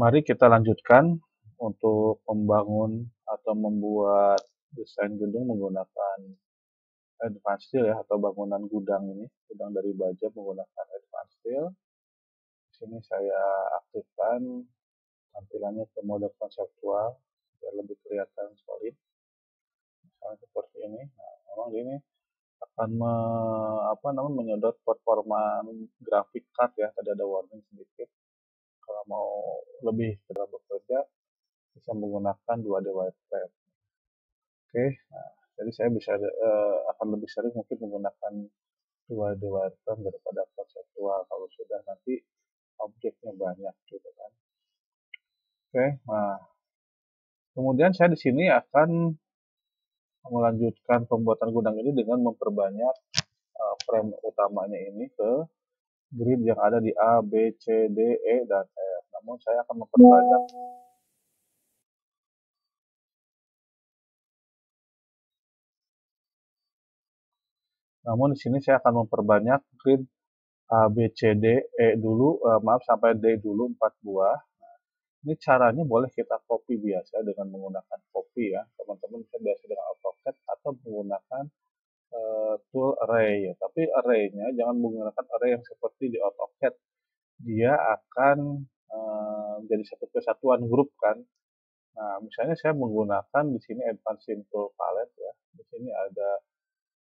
Mari kita lanjutkan untuk membangun atau membuat desain gedung menggunakan advanced steel ya, atau bangunan gudang ini, gudang dari baja menggunakan advanced steel. Di sini saya aktifkan tampilannya ke mode konseptual biar lebih kelihatan solid. Misalnya seperti ini. Nah, memang ini akan menyedot performa grafik card ya. Tadi ada warning sedikit. Kalau mau lebih dalam bekerja bisa menggunakan 2D wireframe. Oke, nah, jadi saya bisa akan lebih sering mungkin menggunakan 2D wireframe daripada konseptual kalau sudah nanti objeknya banyak gitu kan. Oke, nah kemudian saya di sini akan melanjutkan pembuatan gudang ini dengan memperbanyak frame utamanya ini ke grid yang ada di A, B, C, D, E, dan F. Namun saya akan memperbanyak Namun di sini saya akan memperbanyak grid A, B, C, D, E dulu, maaf sampai D dulu 4 buah. Ini caranya boleh kita copy biasa dengan menggunakan copy ya. Teman-teman bisa biasa dengan AutoCAD atau menggunakan tool array ya. Tapi array-nya jangan menggunakan array yang seperti di AutoCAD. Dia akan jadi satu kesatuan grup kan. Nah, misalnya saya menggunakan di sini Advanced Tool Palette ya. Di sini ada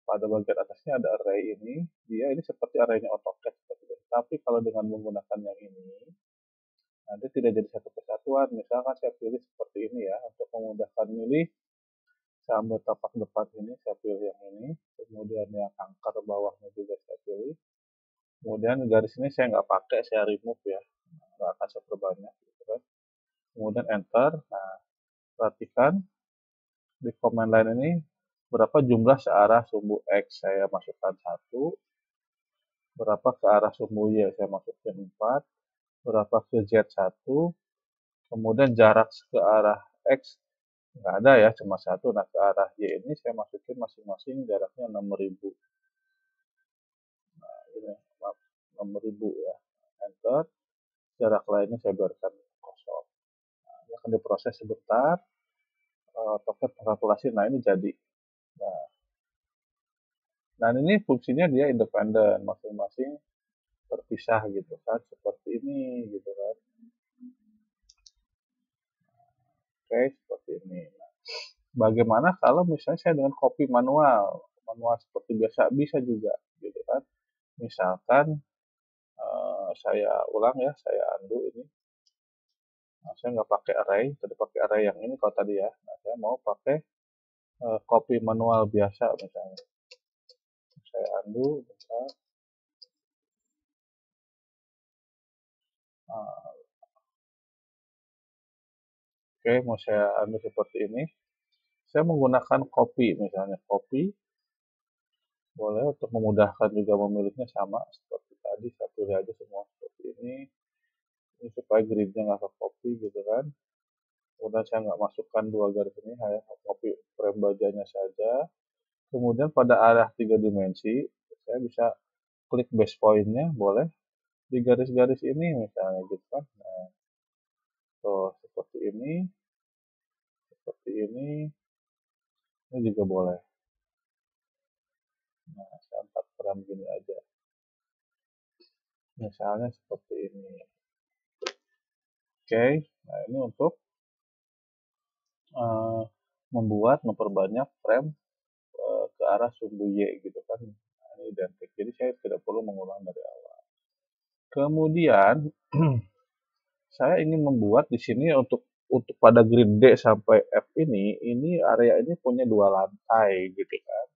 pada bagian atasnya ada array ini. Dia ini seperti array-nya AutoCAD seperti itu. Tapi kalau dengan menggunakan yang ini, nanti tidak jadi satu kesatuan. Misalkan saya pilih seperti ini ya, untuk memudahkan milih, saya ambil tapak depan ini, saya pilih yang ini, kemudian yang angker bawahnya juga saya pilih, kemudian garis ini saya nggak pakai, saya remove ya, nggak akan saya perbanyak, gitu kan. Kemudian enter. Nah, perhatikan di command line ini berapa jumlah searah sumbu X, saya masukkan 1, berapa ke arah sumbu Y, saya masukin 4, berapa ke Z1, kemudian jarak ke arah X nggak ada ya, cuma 1. Nah, ke arah Y ini saya masukin masing-masing jaraknya 6.000. Nah, ini maaf, 6.000 ya. Enter. Jarak lainnya saya biarkan kosong. Nah, ini akan diproses sebentar. Token kalkulasi, nah ini jadi. Nah, ini fungsinya dia independen, masing-masing terpisah gitu kan, seperti ini gitu kan. Oke, seperti ini. Nah, bagaimana kalau misalnya saya dengan copy manual seperti biasa, bisa juga gitu kan. Misalkan saya ulang ya, saya undo ini. Nah, saya nggak pakai array, tadi pakai array yang ini kalau tadi ya. Nah, saya mau pakai copy manual biasa misalnya. Saya undo, misal. Oke, mau saya undo seperti ini. Saya menggunakan copy misalnya, copy. Boleh untuk memudahkan juga memilihnya sama seperti tadi, saya pilih aja semua seperti ini. Ini supaya gridnya nggak ke copy gitu kan. Kemudian saya nggak masukkan dua garis ini, hanya copy frame bajanya saja. Kemudian pada arah 3 dimensi, saya bisa klik base point-nya, boleh di garis-garis ini misalnya gitu kan. Nah, tuh seperti ini juga boleh. Nah, saya 4 frame gini aja. Misalnya seperti ini. Oke, nah ini untuk memperbanyak frame ke arah sumbu Y gitu kan. Nah, ini identik. Jadi saya tidak perlu mengulang dari awal. Kemudian saya ingin membuat di sini untuk pada grid D sampai F ini area ini punya 2 lantai gitu kan.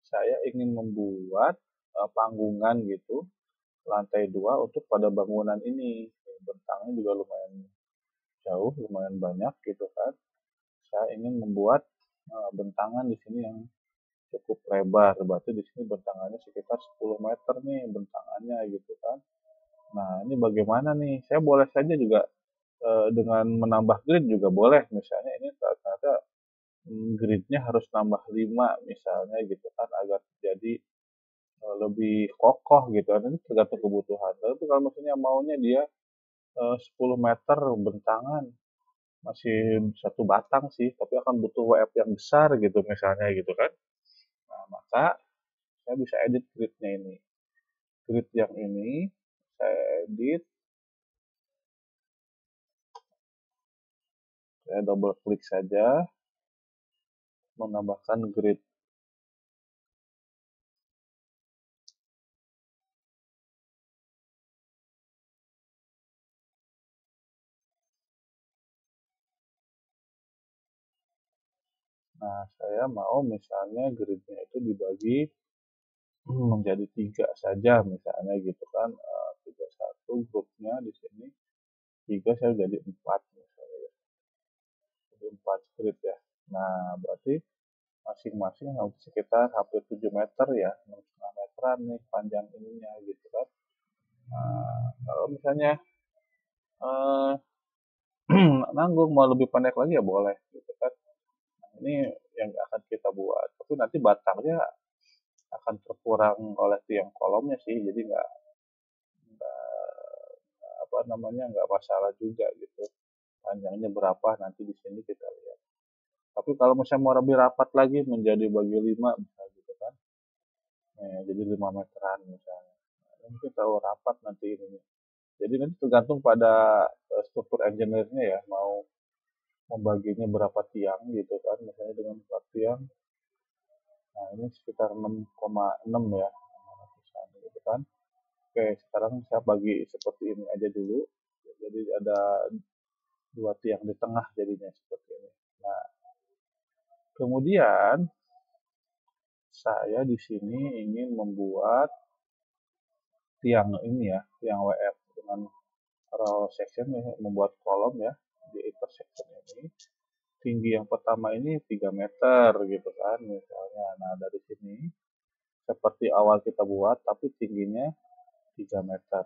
Saya ingin membuat panggungan gitu, lantai 2 untuk pada bangunan ini. Bentangnya juga lumayan jauh, lumayan banyak gitu kan. Saya ingin membuat bentangan di sini yang cukup lebar, berarti di sini bentangannya sekitar 10 meter nih bentangannya gitu kan. Nah, ini bagaimana nih? Saya boleh saja juga dengan menambah grid juga boleh. Misalnya ini ternyata gridnya harus nambah 5 misalnya gitu kan, agar jadi lebih kokoh gitu kan. Ini tergantung kebutuhan. Tapi kalau misalnya maunya dia 10 meter bentangan, masih satu batang sih, tapi akan butuh WF yang besar gitu misalnya gitu kan. Nah, maka saya bisa edit gridnya ini. Grid yang ini saya edit, saya double klik saja, menambahkan grid. Nah, saya mau misalnya gridnya itu dibagi menjadi 3 saja misalnya gitu kan. 31 grupnya di sini, 3 saya jadi 4 misalnya ya. Jadi 4 grid ya. Nah, berarti masing-masing sekitar hampir 7 meter ya, 6,5 meteran nih panjang ininya gitu kan. Nah, kalau misalnya eh, nanggung mau lebih pendek lagi ya boleh gitu kan. Nah, ini yang akan kita buat. Tapi nanti batangnya akan terkurang oleh tiang kolomnya sih, jadi nggak apa namanya nggak masalah juga gitu. Panjangnya berapa nanti di sini kita lihat. Tapi kalau misalnya mau lebih rapat lagi menjadi bagi 5 misalnya gitu kan. Nah, jadi 5 meteran misalnya. Nah, mungkin terlalu rapat nanti ini. Jadi nanti tergantung pada struktur engineer-nya ya, mau membaginya berapa tiang gitu kan. Misalnya dengan 4 tiang, nah ini sekitar 6,6 ya, 600-an gitu kan. Oke, sekarang saya bagi seperti ini aja dulu. Jadi ada 2 tiang di tengah jadinya seperti ini. Nah, kemudian saya di sini ingin membuat tiang ini ya, tiang WF dengan row section ya, membuat kolom ya di intersection ini. Tinggi yang pertama ini 3 meter gitu kan misalnya. Nah, dari sini seperti awal kita buat tapi tingginya 3 meter,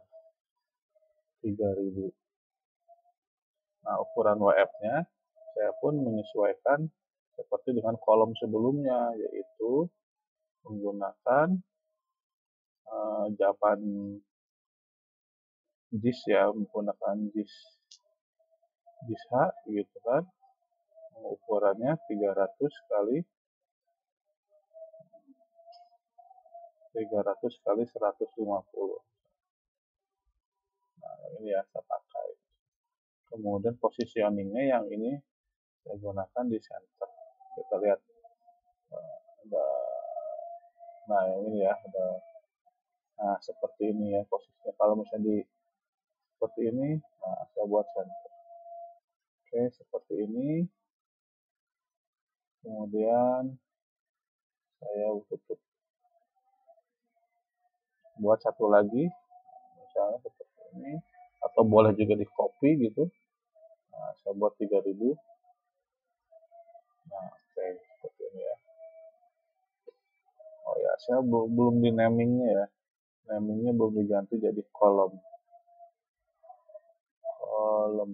3000. Nah, ukuran WF-nya saya pun menyesuaikan seperti dengan kolom sebelumnya, yaitu menggunakan japan JIS ya, menggunakan JIS H gitu kan. Ukurannya 300 kali 150. Nah, ini ya saya pakai. Kemudian positioningnya yang ini saya gunakan di center. Kita lihat ada, nah yang ini ya ada, nah seperti ini ya posisinya. Kalau misalnya di seperti ini, nah saya buat center. Oke, seperti ini. Kemudian saya tutup. Buat satu lagi, misalnya seperti ini. Atau boleh juga di copy gitu. Nah, saya buat 3000. Nah, oke, seperti ini ya. Oh ya, saya belum di namingnya ya. Namingnya belum diganti jadi kolom. Kolom.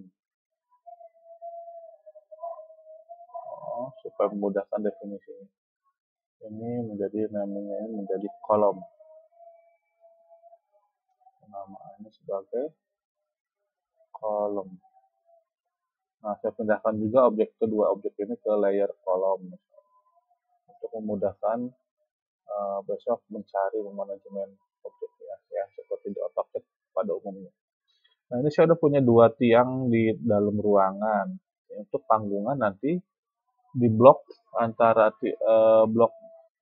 Oh, supaya memudahkan definisinya. Ini menjadi namingnya ini menjadi kolom. Namaannya sebagai kolom. Nah, saya pindahkan juga kedua objek ini ke layer kolom untuk memudahkan besok mencari manajemen objeknya ya seperti di AutoCAD pada umumnya. Nah, ini saya udah punya 2 tiang di dalam ruangan. Untuk panggungan nanti di blok antara blok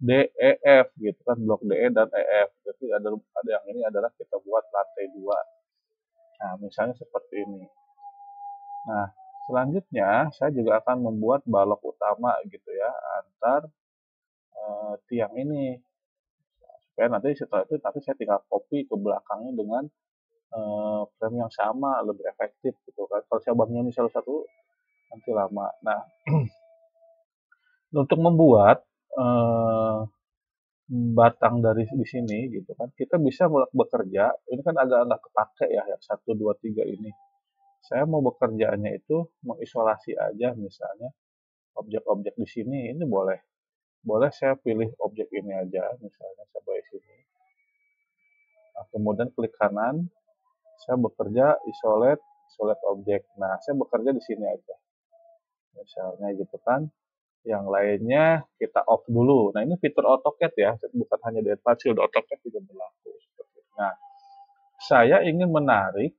D, E, F gitu kan, blok D, E dan E, F. Jadi ada yang ini adalah kita buat lantai 2. Nah, misalnya seperti ini. Nah, selanjutnya saya juga akan membuat balok utama gitu ya antar tiang ini. Supaya nanti setelah itu nanti saya tinggal copy ke belakangnya dengan frame yang sama, lebih efektif gitu kan. Kalau saya bangun ini salah satu nanti lama. Nah, untuk membuat batang dari di sini gitu kan, kita bisa bekerja. Ini kan agak nggak kepake ya, yang 1, 2, 3 ini. Saya mau bekerjaannya itu mengisolasi aja misalnya objek-objek di sini ini boleh. Boleh saya pilih objek ini aja, misalnya sampai sini. Nah, kemudian klik kanan, saya bekerja isolate isolate object. Nah, saya bekerja di sini aja. Misalnya gitu kan. Yang lainnya kita off dulu. Nah, ini fitur AutoCAD ya, bukan hanya di Advanced Field, AutoCAD juga berlaku. Nah, saya ingin menarik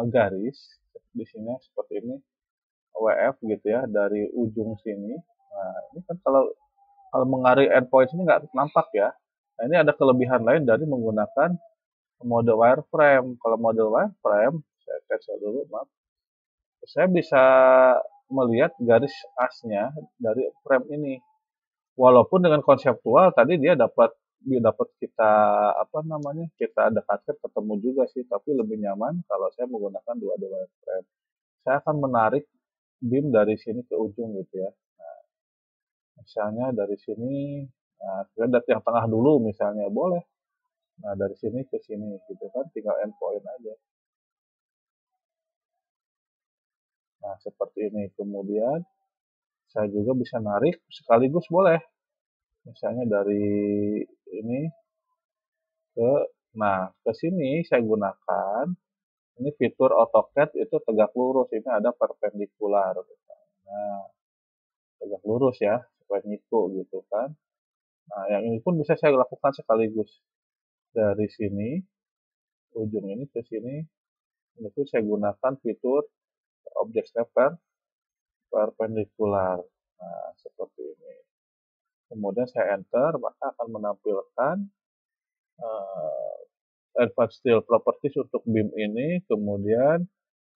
garis di sini seperti ini, WF gitu ya, dari ujung sini. Nah, ini kan kalau mengarik endpoint ini nggak nampak ya. Nah, ini ada kelebihan lain dari menggunakan mode wireframe. Kalau mode wireframe, saya cancel dulu, maaf. Saya bisa melihat garis asnya dari frame ini. Walaupun dengan konseptual tadi dia dapat kita apa namanya kita dekatkan ketemu juga sih, tapi lebih nyaman kalau saya menggunakan 2D wireframe. Saya akan menarik beam dari sini ke ujung gitu ya. Misalnya dari sini, nah, kita lihat yang tengah dulu misalnya boleh. Nah, dari sini ke sini gitu kan, tinggal endpoint aja. Nah, seperti ini. Kemudian saya juga bisa narik sekaligus boleh. Misalnya dari ini ke, nah, ke sini saya gunakan, ini fitur AutoCAD itu tegak lurus, ini ada perpendikular. Nah, tegak lurus ya, supaya nyiku gitu kan. Nah, yang ini pun bisa saya lakukan sekaligus. Dari sini, ujung ini ke sini, itu saya gunakan fitur object stepper perpendikular. Nah, seperti ini. Kemudian saya enter, maka akan menampilkan uh, advanced steel properties untuk beam ini. Kemudian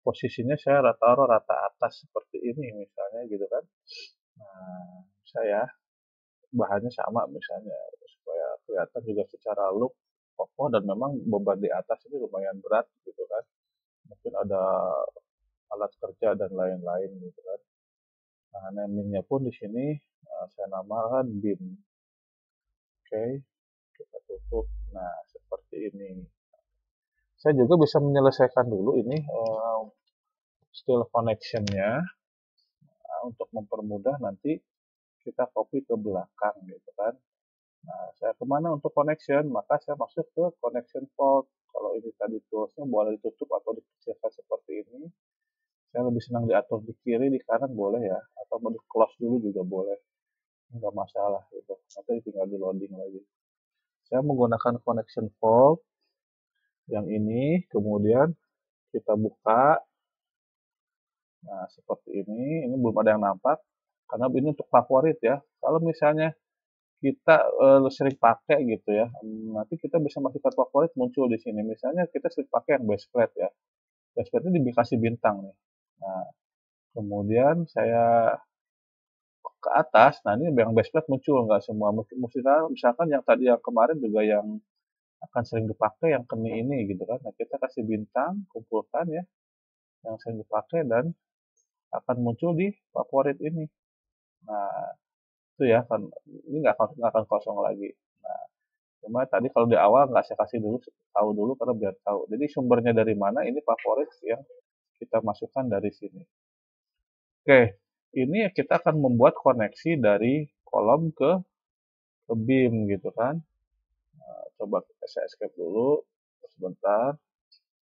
posisinya saya taruh rata atas seperti ini misalnya gitu kan. Nah, saya bahannya sama misalnya supaya kelihatan juga secara look kokoh, dan memang beban di atas ini lumayan berat gitu kan. Mungkin ada alat kerja dan lain-lain gitu kan. Nah, namingnya pun di sini saya namakan beam. Oke, kita tutup. Nah, seperti ini. Saya juga bisa menyelesaikan dulu ini steel connection-nya untuk mempermudah nanti kita copy ke belakang gitu kan. Nah, saya kemana untuk connection? Maka saya masuk ke connection fault. Kalau ini tadi toolsnya boleh ditutup atau dikecilkan seperti ini. Saya lebih senang diatur di kiri, di kanan boleh ya. Atau mau di close dulu juga boleh. Nggak masalah gitu. Nanti tinggal di loading lagi. Saya menggunakan connection fault yang ini. Kemudian kita buka. Nah, seperti ini. Ini belum ada yang nampak. Karena ini untuk favorit ya. Kalau misalnya kita sering pakai gitu ya, nanti kita bisa masukkan favorit muncul di sini. Misalnya kita sering pakai yang base plate ya, base plate ini dikasih bintang nih. Nah, kemudian saya ke atas, nah ini yang base plate muncul, nggak semua. Misalkan yang tadi yang kemarin juga yang akan sering dipakai yang keni ini gitu kan. Nah, kita kasih bintang, kumpulkan ya yang sering dipakai, dan akan muncul di favorit ini. Nah, itu ya kan, ini nggak akan kosong lagi. Nah, cuma tadi kalau di awal nggak saya kasih dulu, tahu dulu karena biar tahu. Jadi sumbernya dari mana, ini favorit yang kita masukkan dari sini. Oke, ini kita akan membuat koneksi dari kolom ke beam gitu kan. Nah, coba saya escape dulu sebentar.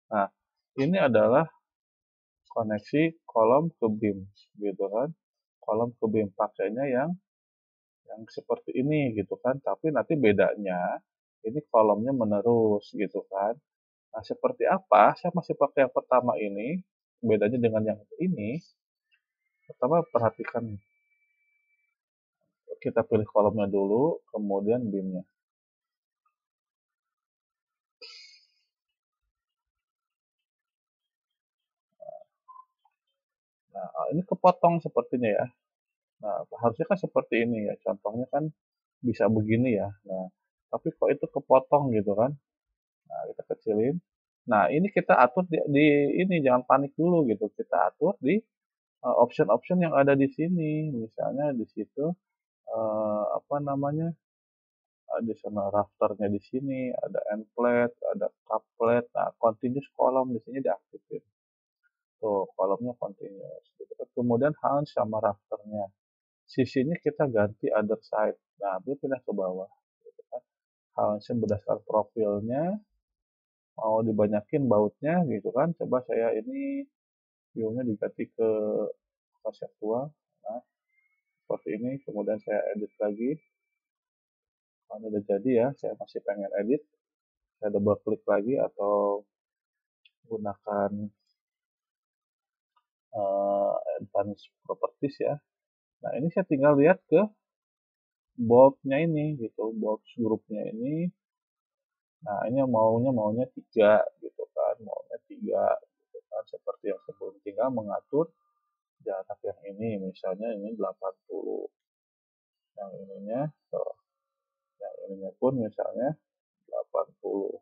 Nah, ini adalah koneksi kolom ke beam gitu kan. Kolom ke beam pakainya yang seperti ini gitu kan. Tapi nanti bedanya ini kolomnya menerus gitu kan. Nah, seperti apa? Saya masih pakai yang pertama ini. Bedanya dengan yang ini, pertama perhatikan, kita pilih kolomnya dulu, kemudian beamnya. Nah, ini kepotong sepertinya ya. Nah, harusnya kan seperti ini ya. Contohnya kan bisa begini ya. Nah, tapi kok itu kepotong gitu kan. Nah, kita kecilin. Nah, ini kita atur di ini, jangan panik dulu gitu. Kita atur di option-option yang ada di sini. Misalnya di situ apa namanya? Di sana rafternya di sini, ada end plate, ada cup plate. Nah, continuous column di sini diaktifin. Tuh, kolomnya continuous. Gitu. Kemudian hunch sama rafternya. Sisinya kita ganti other side. Nah, dia pindah ke bawah. Gitu kan. Hunch berdasarkan profilnya. mau dibanyakin bautnya gitu kan, coba saya ini view-nya diganti ke konseptual. Nah, seperti ini, kemudian saya edit lagi. Kalau udah jadi ya, saya masih pengen edit, saya double klik lagi atau gunakan advanced properties ya. Nah, ini saya tinggal lihat ke bold-nya ini gitu, bold grupnya ini. Nah, ini maunya 3 gitu kan, maunya 3 gitu kan, seperti yang sebelum, tinggal mengatur jarak yang ini, misalnya ini 80, yang ininya, yang ininya pun misalnya 80.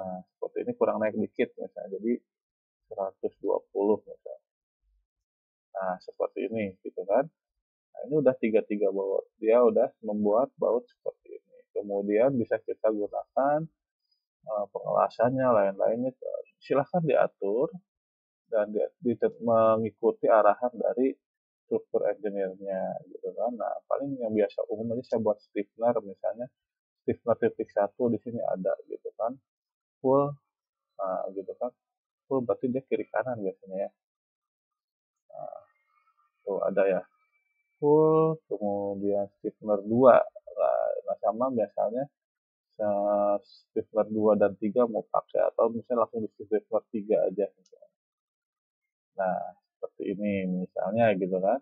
Nah, seperti ini kurang naik dikit misalnya, jadi 120 misalnya. Nah, seperti ini gitu kan. Nah, ini udah tiga baut. Dia udah membuat baut seperti ini. Kemudian bisa kita gunakan pengelasannya, lain-lainnya. Silahkan diatur dan mengikuti arahan dari struktur engineer-nya gitu kan. Nah, paling yang biasa umum aja saya buat stiffener misalnya. Stiffener titik 1 di sini ada gitu kan. Full, nah, gitu kan. Full berarti dia kiri kanan biasanya ya. Nah, tuh ada ya. Full, kemudian stiffener 2. Nah, sama misalnya stiffener 2 dan 3 mau pakai atau misalnya langsung di stiffener 3 aja misalnya. Nah, seperti ini misalnya gitu kan.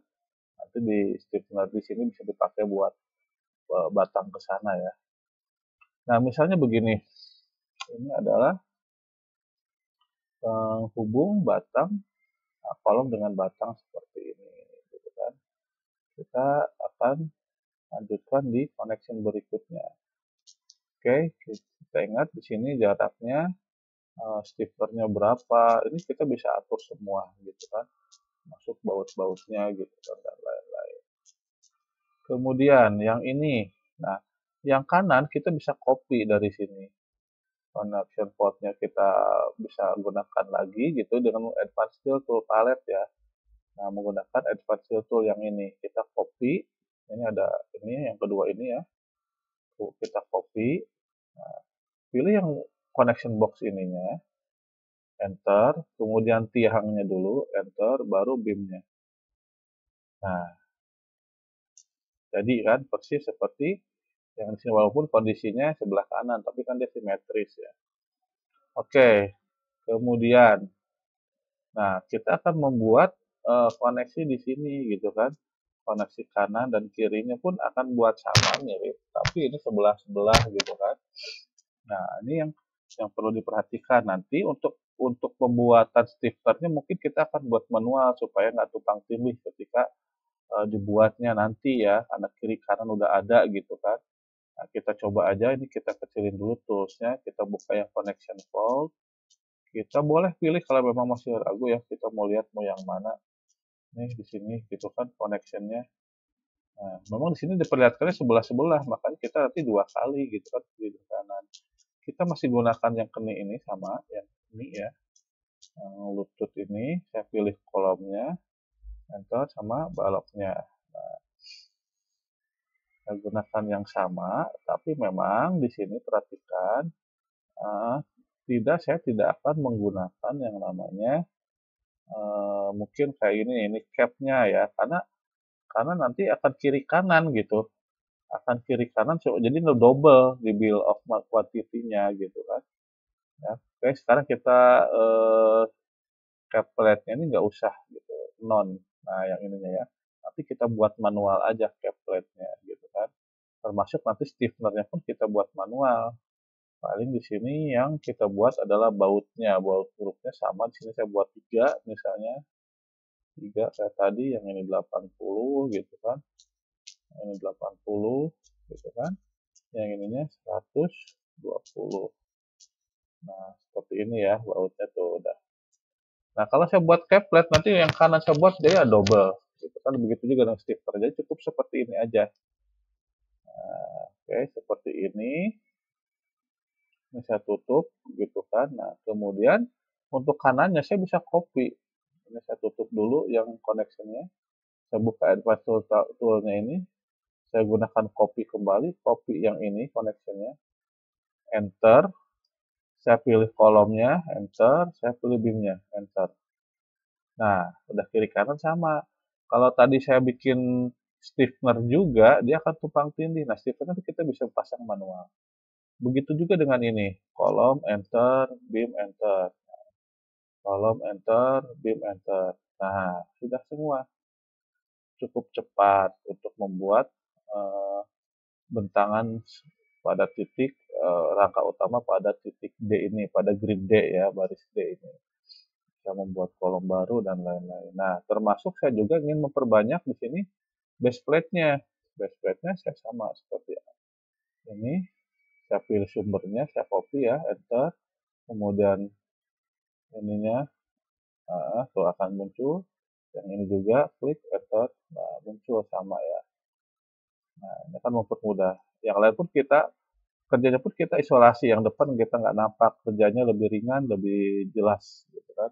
Nanti di stiffener di sini bisa dipakai buat batang ke sana ya. Nah, misalnya begini. Ini adalah penghubung batang kolom dengan batang seperti ini gitu kan. Kita akan lanjutkan di connection berikutnya. Oke, kita ingat di sini jaraknya stikernya berapa, ini kita bisa atur semua gitu kan, masuk baut-bautnya gitu kan, dan lain-lain. Kemudian yang ini, nah yang kanan kita bisa copy dari sini, connection portnya kita bisa gunakan lagi gitu dengan advanced fill tool palette ya. Nah, menggunakan advanced fill tool yang ini kita copy, ini ada ini yang kedua ini ya, kita copy. Nah, pilih yang connection box ininya, enter, kemudian tiangnya dulu, enter, baru beamnya. Nah, jadi kan persis seperti yang di sini, walaupun kondisinya sebelah kanan, tapi kan dia simetris ya. Oke, kemudian, nah kita akan membuat koneksi di sini gitu kan, koneksi kanan dan kirinya pun akan buat sama mirip, tapi ini sebelah-sebelah gitu kan. Nah, ini yang perlu diperhatikan nanti untuk pembuatan stifternya mungkin kita akan buat manual supaya nggak tumpang tindih ketika dibuatnya nanti ya, karena kiri kanan udah ada gitu kan. Nah, kita coba aja, ini kita kecilin dulu toolsnya, kita buka yang connection fault. Kita boleh pilih kalau memang masih ragu ya, kita mau lihat mau yang mana. Nih di sini gitu kan connectionnya. Nah, memang di sini diperlihatkannya sebelah-sebelah, makanya kita nanti 2 kali gitu kan kiri kanan. Kita masih gunakan yang keni ini sama yang ini ya, yang lutut ini. Saya pilih kolomnya, enter sama baloknya. Nah, saya gunakan yang sama, tapi memang di sini perhatikan, saya tidak akan menggunakan yang namanya mungkin kayak ini capnya ya, karena nanti akan kiri kanan gitu, akan kiri kanan, jadi double di bill of quantity-nya gitu kan. Ya, oke, sekarang kita cap plate-nya ini nggak usah gitu, non. Nah, yang ininya ya, nanti kita buat manual aja cap plate-nya gitu kan. Termasuk nanti stiffener-nya pun kita buat manual. Paling di sini yang kita buat adalah bautnya, baut hurufnya sama. Di sini saya buat 3 misalnya, 3 kayak tadi, yang ini 80 gitu kan, yang ini 80 gitu kan, yang ininya 120. Nah, seperti ini ya bautnya tuh udah. Nah, kalau saya buat caplet, nanti yang kanan saya buat dia double gitu kan, begitu juga dengan stifter, jadi cukup seperti ini aja. Nah, oke, seperti ini. Ini saya tutup gitu kan. Nah, kemudian untuk kanannya saya bisa copy. Ini saya tutup dulu yang connection-nya. Saya buka advanced tool-nya ini. Saya gunakan copy kembali, copy yang ini connection-nya. Enter. Saya pilih kolomnya, enter, saya pilih beamnya, enter. Nah, udah kiri kanan sama. Kalau tadi saya bikin stiffener juga, dia akan tumpang tindih. Nah, stiffener kita bisa pasang manual. Begitu juga dengan ini, kolom, enter, beam, enter. Kolom, enter, beam, enter. Nah, sudah semua. Cukup cepat untuk membuat uh, bentangan pada titik rangka utama pada titik D ini, pada grid D ya, baris D ini. Bisa membuat kolom baru dan lain-lain. Nah, termasuk saya juga ingin memperbanyak di sini base plate-nya. Base plate-nya saya sama seperti ini. Saya pilih sumbernya, saya copy ya, enter. Kemudian ininya tuh akan muncul. Yang ini juga klik enter, nah muncul sama ya. Nah, ini kan mempermudah. Yang lain pun kita kerjanya pun kita isolasi, yang depan kita nggak nampak, kerjanya lebih ringan, lebih jelas gitu kan.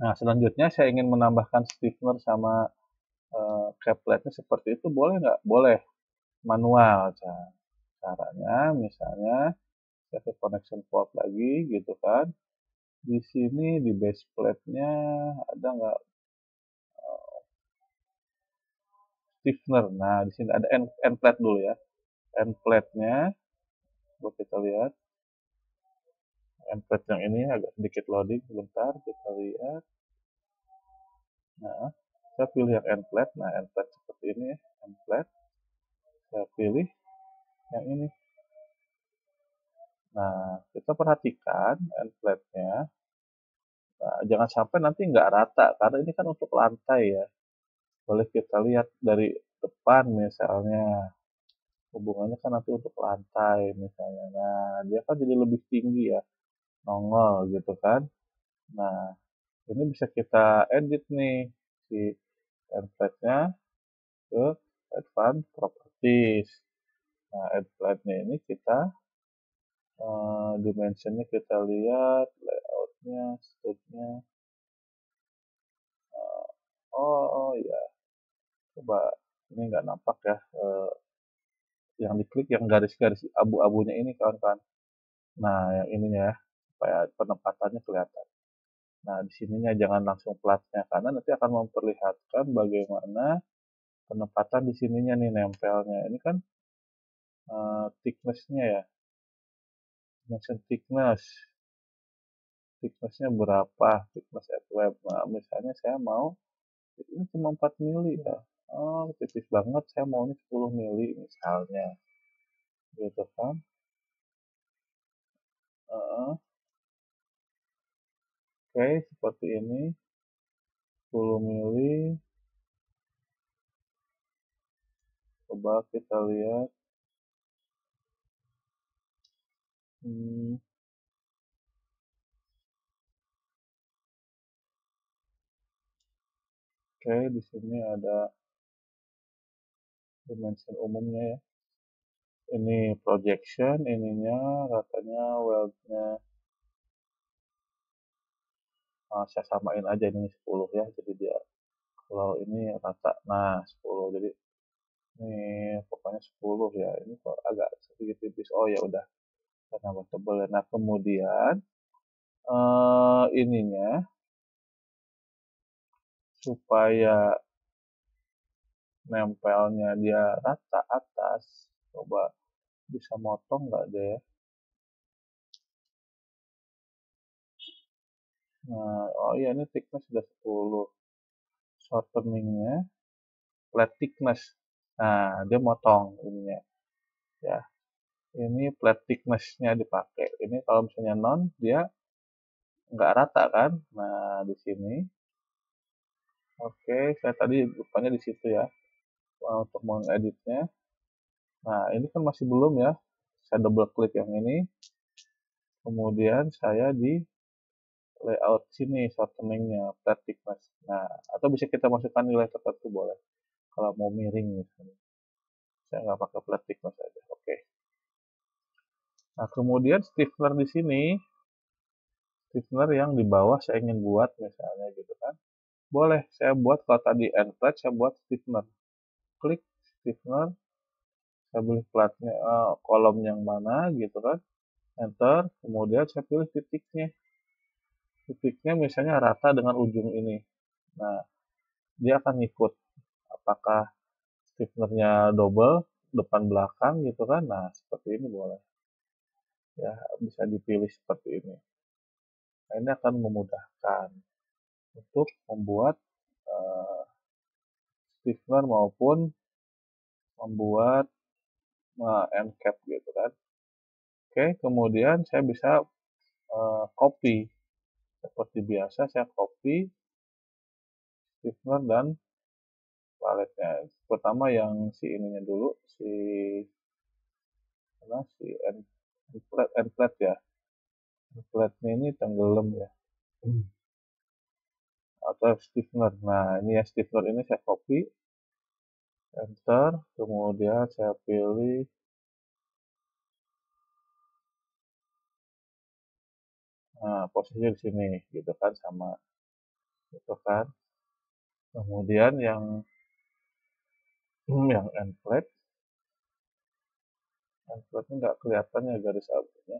Nah, selanjutnya saya ingin menambahkan stiffener sama cap plate-nya seperti itu, boleh nggak? Boleh, manual. Caranya misalnya saya ke connection port lagi gitu kan. Di sini di base plate-nya ada nggak stiffener? Nah, di sini ada end plate dulu ya. End plate-nya, coba kita lihat. End plate yang ini agak sedikit loading sebentar, kita lihat. Nah, saya pilih yang end plate. Nah, end plate seperti ini ya, end plate. Saya pilih yang ini. Nah, kita perhatikan end plate-nya. Nah, jangan sampai nanti nggak rata, karena ini kan untuk lantai ya. Boleh kita lihat dari depan misalnya. Hubungannya kan nanti untuk lantai misalnya. Nah, dia kan jadi lebih tinggi ya, nongol gitu kan. Nah, ini bisa kita edit nih si template-nya ke Advanced Properties. Nah, Advanced-nya ini kita dimensionnya kita lihat, layoutnya, stud-nya. Oh ya, coba ini nggak nampak ya. Yang diklik yang garis-garis abu-abunya ini kawan-kawan. Nah, yang ininya ya, supaya penempatannya kelihatan. Nah, di sininya jangan langsung platnya, karena nanti akan memperlihatkan bagaimana penempatan di sininya nih nempelnya. Ini kan thickness-nya ya, dimension thickness. Thickness-nya berapa, thickness at web. Nah, misalnya saya mau, ini cuma 4 mili ya. Oh, tipis banget, saya maunya 10 mili misalnya. Gitu kan. Oke, seperti ini. 10 mili. Coba kita lihat. Oke, di sini ada dimension umumnya ya. Ini projection, ininya katanya weldnya saya samain aja ini 10 ya, jadi dia kalau ini rata, nah 10, jadi ini pokoknya 10 ya, ini kok agak sedikit tipis, oh ya udah tambah tebal ya. Nah kemudian ininya supaya nempelnya dia rata atas, coba bisa motong nggak deh. Nah, oh iya ini thickness sudah 10, shorteningnya flat thickness. Nah, dia motong ininya. Ya, ini flat thickness-nya dipakai. Ini kalau misalnya non, dia nggak rata kan? Nah, di sini. Oke, saya tadi lupanya di situ ya. Untuk mengeditnya. Nah, ini kan masih belum ya. Saya double klik yang ini. Kemudian saya di layout sini, shorteningnya, flat thickness. Nah, atau bisa kita masukkan nilai tertentu boleh. Kalau mau miring misalnya. Saya nggak pakai flat thickness aja. Oke. Nah, kemudian stiffener di sini, stiffener yang di bawah saya ingin buat misalnya gitu kan. Boleh, saya buat kalau tadi end plate, saya buat stiffener. Klik stiffener, saya pilih platnya kolom yang mana gitu kan. enter, kemudian saya pilih titiknya. Titiknya misalnya rata dengan ujung ini. Nah, dia akan ngikut apakah stiffenernya double depan belakang gitu kan. Nah, seperti ini boleh. Ya, bisa dipilih seperti ini. Nah, ini akan memudahkan untuk membuat stiffener maupun membuat end cap gitu kan. Oke, kemudian saya bisa copy. Seperti biasa saya copy stiffener dan paletnya. Pertama yang si ininya dulu, si mana si end plate ya. End plate-nya ini tenggelam ya. Atau stiffener. Nah, ini ya stiffener ini saya copy, enter, kemudian saya pilih posisinya di sini gitu kan sama gitu kan. Kemudian yang end plate nggak kelihatan ya garis abunya.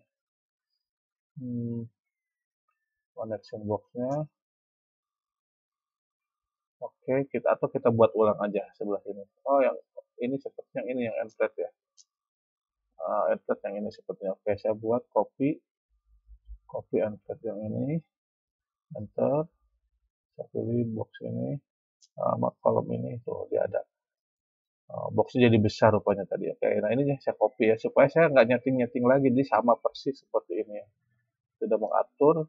Connection box-nya oke, kita buat ulang aja sebelah sini. Oh, yang ini sepertinya ini yang end plate ya. End plate yang ini sepertinya. Oke, saya buat copy end plate yang ini, enter, saya pilih box ini, kolom ini tuh dia ada. Boxnya jadi besar rupanya tadi. Oke, nah ini saya copy ya supaya saya nggak nyeting-nyeting lagi, jadi sama persis seperti ini ya. Sudah mengatur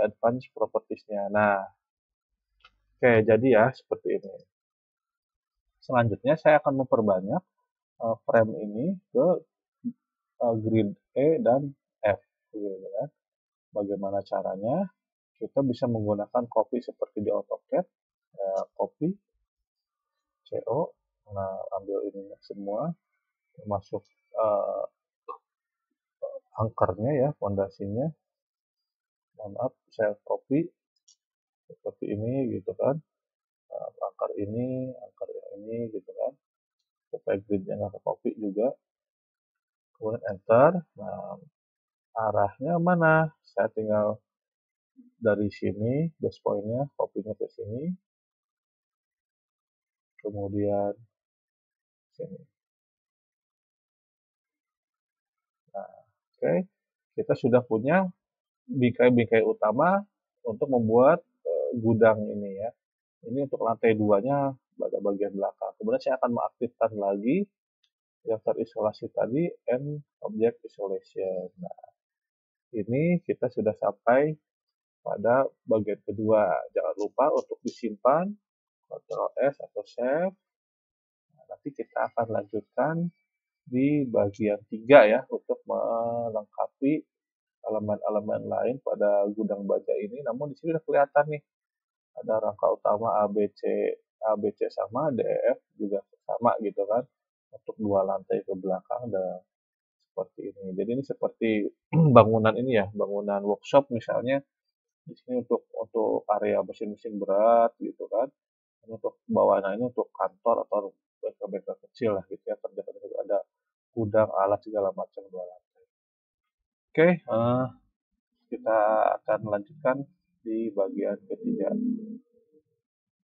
advanced properties-nya. Nah, oke, jadi ya seperti ini. Selanjutnya saya akan memperbanyak frame ini ke grid E dan F. Gitu kan. Bagaimana caranya? Kita bisa menggunakan copy seperti di AutoCAD. Copy, CO, nah ambil ininya semua, termasuk angkernya ya, fondasinya. Mohon maaf, saya copy seperti ini gitu kan. Angker yang ini gitu kan. Supaya gridnya nggak ke copy juga. Kemudian enter. Nah, arahnya mana? Saya tinggal dari sini, base point-nya, copy-nya ke sini. Kemudian sini. Nah, oke. Kita sudah punya bingkai-bingkai utama untuk membuat gudang ini ya. Ini untuk lantai 2-nya pada bagian belakang. Kemudian saya akan mengaktifkan lagi yang terisolasi tadi, and object isolation. Nah, ini kita sudah sampai pada bagian kedua. Jangan lupa untuk disimpan, Ctrl S atau save. Nah, nanti kita akan lanjutkan di bagian 3 ya, untuk melengkapi elemen-elemen lain pada gudang baja ini. Namun di sini sudah kelihatan nih, ada rangka utama ABC sama, DEF juga sama gitu kan, untuk 2 lantai ke belakang dan seperti ini. Jadi ini seperti bangunan ini ya, bangunan workshop misalnya. Di sini untuk area mesin-mesin berat gitu kan. Ini untuk bawahnya ini untuk kantor atau bengkel-bengkel kecil lah gitu ya. Kerja ada gudang alat segala macam 2 lantai. Oke, kita akan lanjutkan di bagian ketiga.